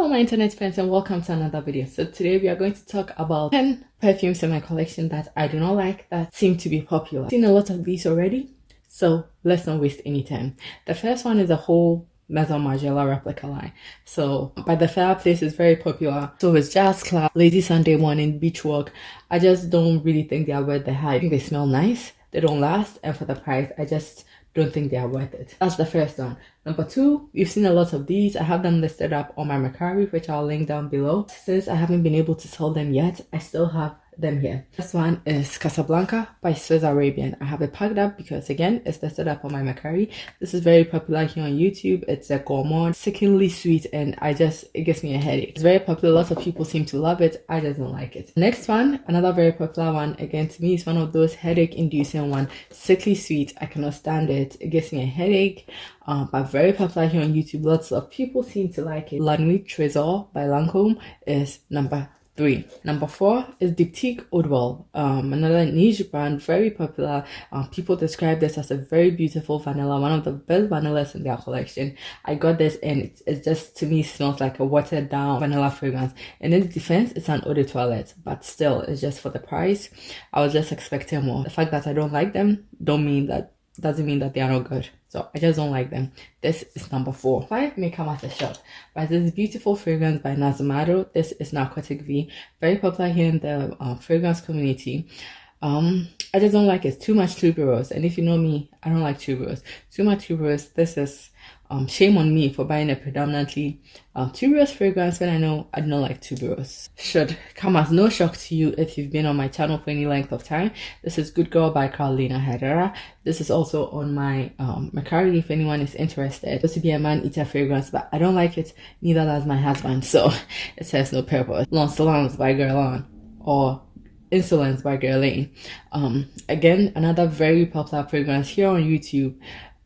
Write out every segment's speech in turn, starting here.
Hello my internet friends and welcome to another video. So today we are going to talk about 10 perfumes in my collection that I do not like that seem to be popular. I've seen a lot of these already, so let's not waste any time. The first one is a whole Maison Margiela replica line. So by the Fireplace is very popular. So is Jazz Club, Lazy Sunday Morning, Beach Walk. I just don't really think they are worth the hype. I think they smell nice, they don't last, and for the price I just don't think they are worth it. That's the first one. Number two, you've seen a lot of these. I have them listed up on my Mercari, which I'll link down below. Since I haven't been able to sell them yet, I still have them here. This one is Casablanca by Swiss Arabian. I have it packed up because again, it's listed up on my Mercari. This is very popular here on YouTube. It's a gourmand, sickeningly sweet, and it gives me a headache. It's very popular. Lots of people seem to love it. I just don't like it. Next one, another very popular one. Again, to me, it's one of those headache-inducing one. Sickly sweet. I cannot stand it. It gives me a headache. But very popular here on YouTube. Lots of people seem to like it. NUIT by LANCOME is number 3. Number 4 is Diptique Oud, another niche brand, very popular. People describe this as a very beautiful vanilla, one of the best vanillas in their collection. I got this and it just, to me, smells like a watered down vanilla fragrance. In its defense, it's an eau de toilette, but still, it's just for the price. I was just expecting more. The fact that I don't like them doesn't mean that they are not good. So I just don't like them. This is number 4. 5 may come as a shock, but this beautiful fragrance by Nazimado. This is Narcotic V, very popular here in the fragrance community. I just don't like it. Too much tuberose, and if you know me, I don't like tuberose. Too much tuberose. This is shame on me for buying a predominantly tuberose fragrance when I know I don't like tuberose. Should come as no shock to you if you've been on my channel for any length of time. This is Good Girl by Carolina Herrera. This is also on my Mercari if anyone is interested. It's supposed to be a man-eater fragrance, but I don't like it. Neither does my husband, so it serves no purpose. L'Insolence by Guerlain, or Insolence by GUERLAIN. Again, another very popular fragrance here on YouTube.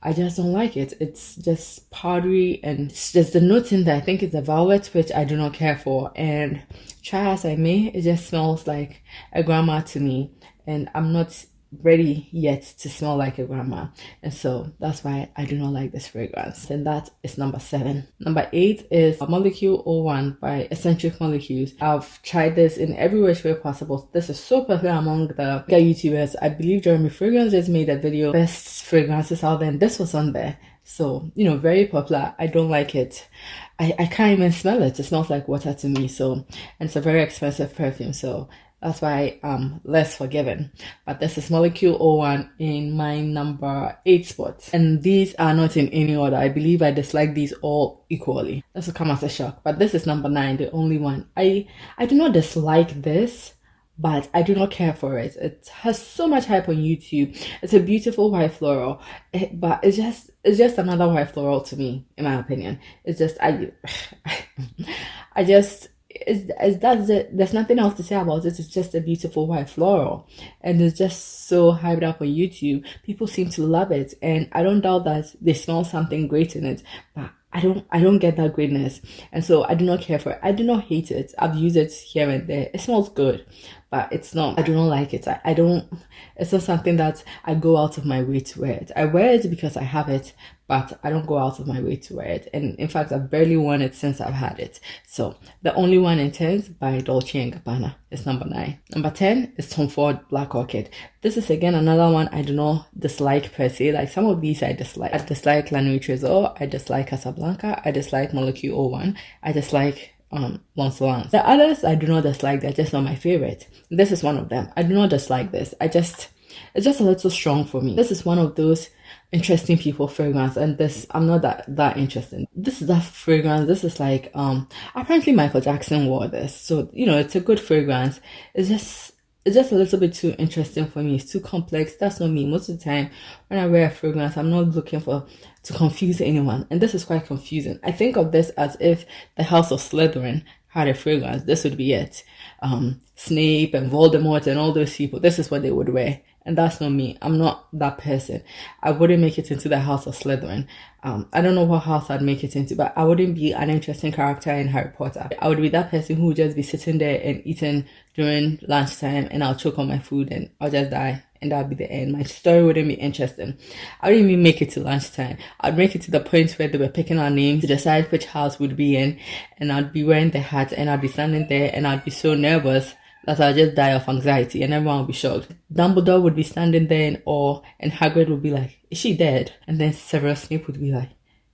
I just don't like it. It's just powdery, and it's just the notes in there. I think it's a violet, which I do not care for. And try as I may, it just smells like a grandma to me. And I'm not ready yet to smell like a grandma. And so that's why I do not like this fragrance. And that is number 7. Number 8 is Molecule 01 by Eccentric Molecules. I've tried this in every which way possible. This is so popular among the YouTubers. I believe Jeremy Fragrance just made a video, best fragrances out there, and this was on there. So, you know, very popular. I don't like it. I can't even smell it. It smells like water to me. So, and it's a very expensive perfume. So that's why I'm less forgiving. But this is Molecule 01 in my number 8 spot. And these are not in any order. I believe I dislike these all equally. This will come as a shock. But this is number 9, the only one. I do not dislike this, but I do not care for it. It has so much hype on YouTube. It's a beautiful white floral, but it's just another white floral to me, in my opinion. It's just, that's it. There's nothing else to say about it. It's just a beautiful white floral, and it's just so hyped up on YouTube. People seem to love it, and I don't doubt that they smell something great in it, but I don't get that greatness, and so I do not care for it. I do not hate it. I've used it here and there. It smells good, but it's not, I do not like it. It's not something that I go out of my way to wear it. I wear it because I have it, but I don't go out of my way to wear it. And in fact, I've barely worn it since I've had it. So the only one in 10 by Dolce Gabbana is number 9. Number 10 is Tom Ford Black Orchid. This is again another one I do not dislike per se. Like some of these I dislike. I dislike La Nuit Trésor. I dislike Casablanca. I dislike Molecule 01. I dislike L'Insolence. The others I do not dislike. They're just not my favorite. This is one of them. I do not dislike this. it's just a little strong for me. This is one of those interesting people fragrance, and this, I'm not that interested. This is that fragrance. This is like apparently Michael Jackson wore this, so you know, it's a good fragrance. It's just a little bit too interesting for me. It's too complex. That's not me. Most of the time when I wear a fragrance, I'm not looking to confuse anyone, and this is quite confusing. I think of this as if the House of Slytherin had a fragrance. This would be it. Snape and Voldemort and all those people, this is what they would wear. And that's not me. I'm not that person. I wouldn't make it into the House of Slytherin. I don't know what house I'd make it into, but I wouldn't be an interesting character in Harry Potter. I would be that person who would just be sitting there and eating during lunchtime, and I'll choke on my food and I'll just die and that would be the end. My story wouldn't be interesting. I wouldn't even make it to lunchtime. I'd make it to the point where they were picking our names to decide which house we'd be in, and I'd be wearing the hat, and I'd be standing there, and I'd be so nervous that I'll just die of anxiety, and everyone will be shocked. Dumbledore would be standing there in awe, and Hagrid would be like, is she dead? And then Severus Snape would be like,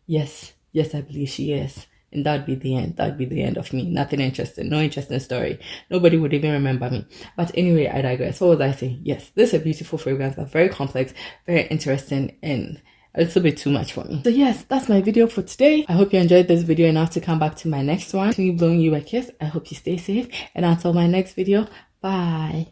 yes, I believe she is. And that'd be the end. That'd be the end of me. Nothing interesting. No interesting story. Nobody would even remember me. But anyway, I digress. What was I saying? Yes, this is a beautiful fragrance. That's very complex, very interesting, and a little bit too much for me. So yes, that's my video for today. I hope you enjoyed this video enough to come back to my next one. Continue blowing you a kiss. I hope you stay safe. And until my next video, bye.